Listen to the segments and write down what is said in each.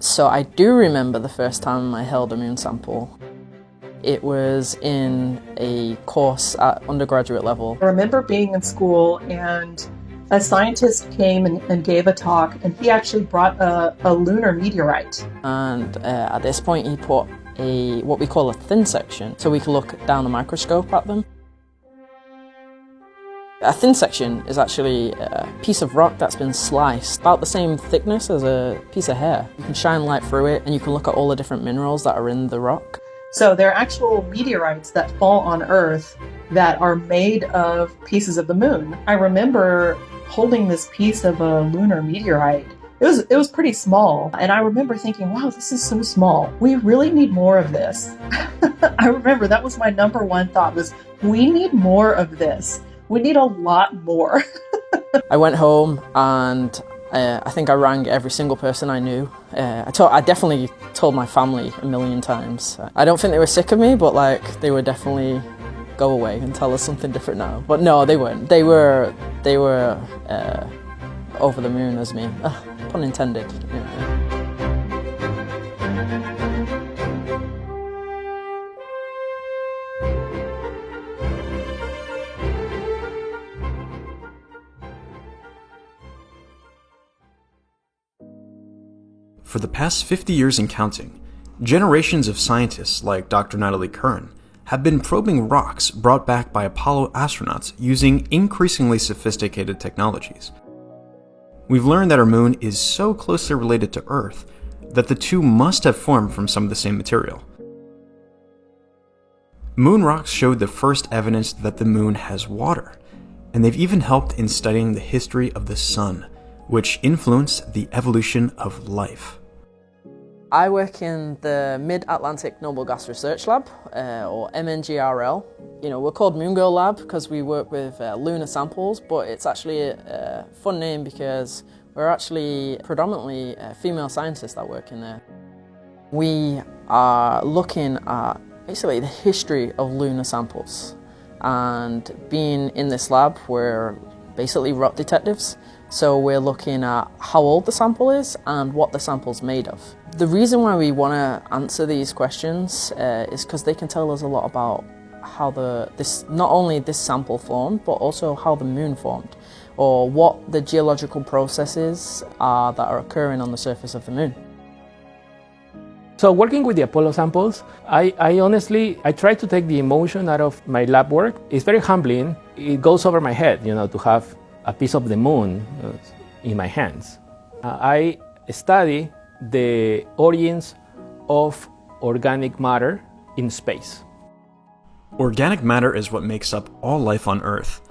So I do remember the first time I held a moon sample. It was in a course at undergraduate level. I remember being in school and a scientist came and gave a talk, and he actually brought a lunar meteorite. And at this point he put what we call a thin section, so we could look down a microscope at them. A thin section is actually a piece of rock that's been sliced, about the same thickness as a piece of hair. You can shine light through it and you can look at all the different minerals that are in the rock. So they're actual meteorites that fall on Earth that are made of pieces of the moon. I remember holding this piece of a lunar meteorite. It was pretty small, and I remember thinking, wow, this is so small. We really need more of this. I remember that was my number one thought, was we need more of this. We need a lot more. I went home and I think I rang every single person I knew. I definitely told my family a million times. I don't think they were sick of me, but like they would definitely go away and tell us something different now. But no, they weren't. They were over the moon as me. Pun intended. Yeah. For the past 50 years and counting, generations of scientists like Dr. Natalie Curran have been probing rocks brought back by Apollo astronauts using increasingly sophisticated technologies. We've learned that our moon is so closely related to Earth that the two must have formed from some of the same material. Moon rocks showed the first evidence that the moon has water, and they've even helped in studying the history of the sun, which influenced the evolution of life. I work in the Mid-Atlantic Noble Gas Research Lab, or MNGRL. You know, we're called Moon Girl Lab because we work with lunar samples, but it's actually a fun name because we're actually predominantly female scientists that work in there. We are looking at basically the history of lunar samples, and being in this lab, we're basically rock detectives. So we're looking at how old the sample is and what the sample's made of. The reason why we want to answer these questions is because they can tell us a lot about how not only this sample formed, but also how the moon formed, or what the geological processes are that are occurring on the surface of the moon. So working with the Apollo samples, I honestly try to take the emotion out of my lab work. It's very humbling. It goes over my head, to have a piece of the moon in my hands. I study the origins of organic matter in space. Organic matter is what makes up all life on Earth.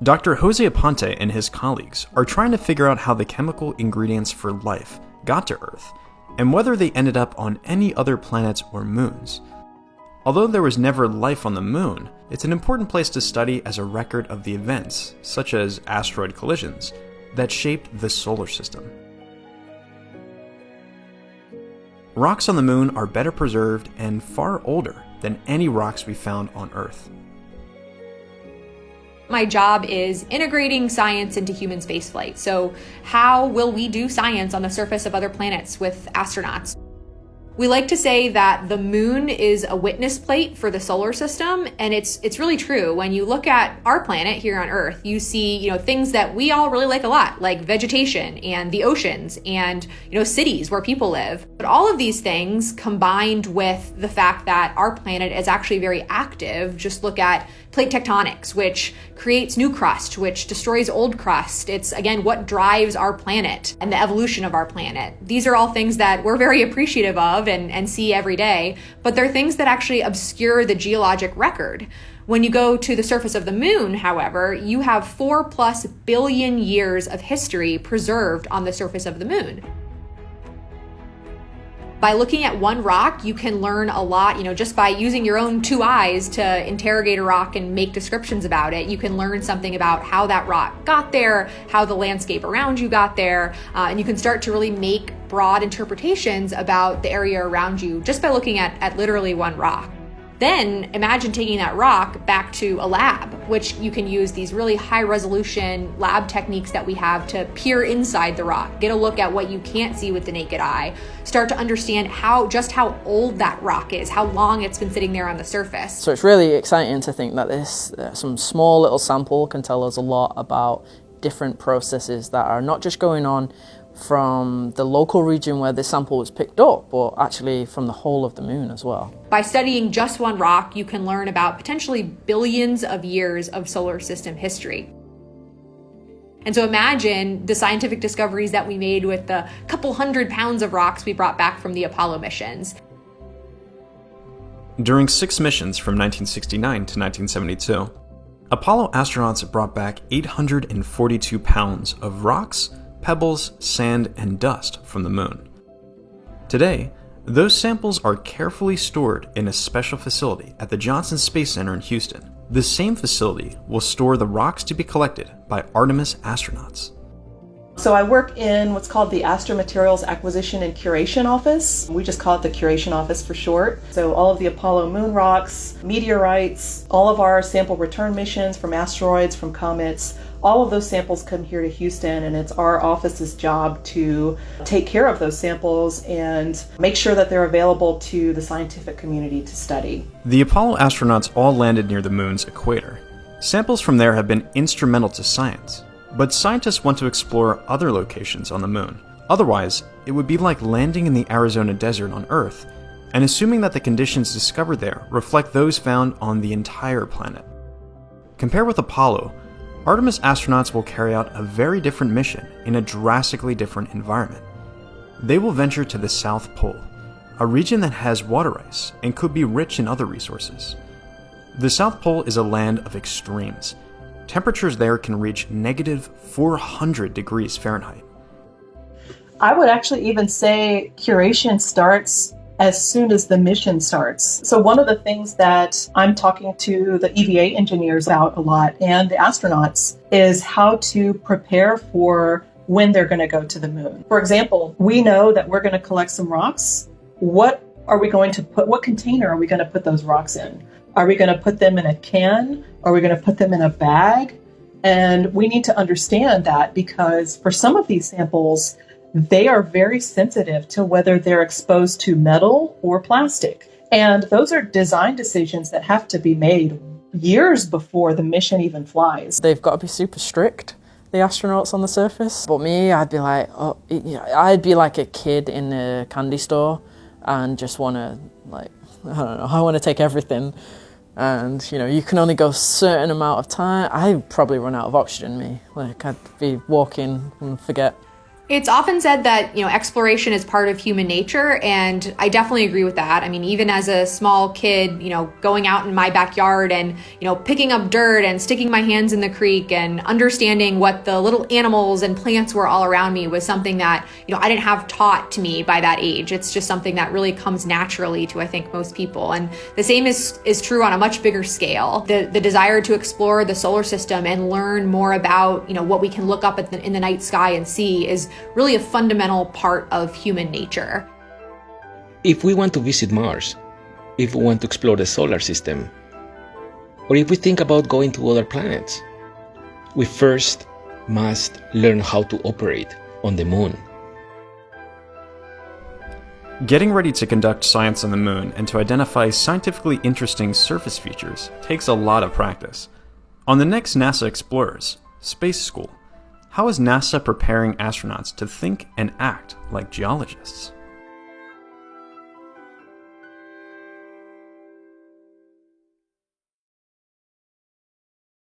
Dr. Jose Aponte and his colleagues are trying to figure out how the chemical ingredients for life got to Earth, and whether they ended up on any other planets or moons. Although there was never life on the moon, it's an important place to study as a record of the events, such as asteroid collisions, that shaped the solar system. Rocks on the moon are better preserved and far older than any rocks we found on Earth. My job is integrating science into human spaceflight. So how will we do science on the surface of other planets with astronauts? We like to say that the moon is a witness plate for the solar system, and it's really true. When you look at our planet here on Earth, you see, things that we all really like a lot, like vegetation and the oceans and, cities where people live. But all of these things combined with the fact that our planet is actually very active, just look at plate tectonics, which creates new crust, which destroys old crust. It's, again, what drives our planet and the evolution of our planet. These are all things that we're very appreciative of and see every day, but they're things that actually obscure the geologic record. When you go to the surface of the moon, however, you have 4+ billion years of history preserved on the surface of the moon. By looking at one rock, you can learn a lot, just by using your own two eyes to interrogate a rock and make descriptions about it. You can learn something about how that rock got there, how the landscape around you got there, and you can start to really make broad interpretations about the area around you just by looking at literally one rock. Then imagine taking that rock back to a lab, which you can use these really high resolution lab techniques that we have to peer inside the rock, get a look at what you can't see with the naked eye, start to understand how old that rock is, how long it's been sitting there on the surface. So it's really exciting to think that this some small little sample can tell us a lot about different processes that are not just going on from the local region where this sample was picked up, but actually from the whole of the moon as well. By studying just one rock, you can learn about potentially billions of years of solar system history. And so imagine the scientific discoveries that we made with the couple 100 pounds of rocks we brought back from the Apollo missions. During 6 missions from 1969 to 1972, Apollo astronauts brought back 842 pounds of rocks, pebbles, sand, and dust from the moon. Today, those samples are carefully stored in a special facility at the Johnson Space Center in Houston. The same facility will store the rocks to be collected by Artemis astronauts. So I work in what's called the Astromaterials Acquisition and Curation Office. We just call it the Curation Office for short. So all of the Apollo moon rocks, meteorites, all of our sample return missions from asteroids, from comets, all of those samples come here to Houston, and it's our office's job to take care of those samples and make sure that they're available to the scientific community to study. The Apollo astronauts all landed near the moon's equator. Samples from there have been instrumental to science, but scientists want to explore other locations on the moon. Otherwise, it would be like landing in the Arizona desert on Earth and assuming that the conditions discovered there reflect those found on the entire planet. Compared with Apollo, Artemis astronauts will carry out a very different mission in a drastically different environment. They will venture to the South Pole, a region that has water ice and could be rich in other resources. The South Pole is a land of extremes. Temperatures there can reach negative 400 degrees Fahrenheit. I would actually even say curation starts as soon as the mission starts. So one of the things that I'm talking to the EVA engineers about a lot and the astronauts is how to prepare for when they're going to go to the moon. For example, we know that we're going to collect some rocks. What container are we going to put those rocks in? Are we going to put them in a can? Are we going to put them in a bag? And we need to understand that because for some of these samples, they are very sensitive to whether they're exposed to metal or plastic. And those are design decisions that have to be made years before the mission even flies. They've got to be super strict, the astronauts on the surface. But me, I'd be like, I'd be like a kid in a candy store and just want to, I want to take everything. And, you can only go a certain amount of time. I'd probably run out of oxygen, me. I'd be walking and forget. It's often said that, exploration is part of human nature, and I definitely agree with that. I mean, even as a small kid, going out in my backyard and, picking up dirt and sticking my hands in the creek and understanding what the little animals and plants were all around me was something that, I didn't have taught to me by that age. It's just something that really comes naturally to, I think, most people. And the same is true on a much bigger scale. The desire to explore the solar system and learn more about, what we can look up in the night sky and see is really a fundamental part of human nature. If we want to visit Mars, if we want to explore the solar system, or if we think about going to other planets, we first must learn how to operate on the moon. Getting ready to conduct science on the moon and to identify scientifically interesting surface features takes a lot of practice. On the next NASA Explorers, Space School, how is NASA preparing astronauts to think and act like geologists?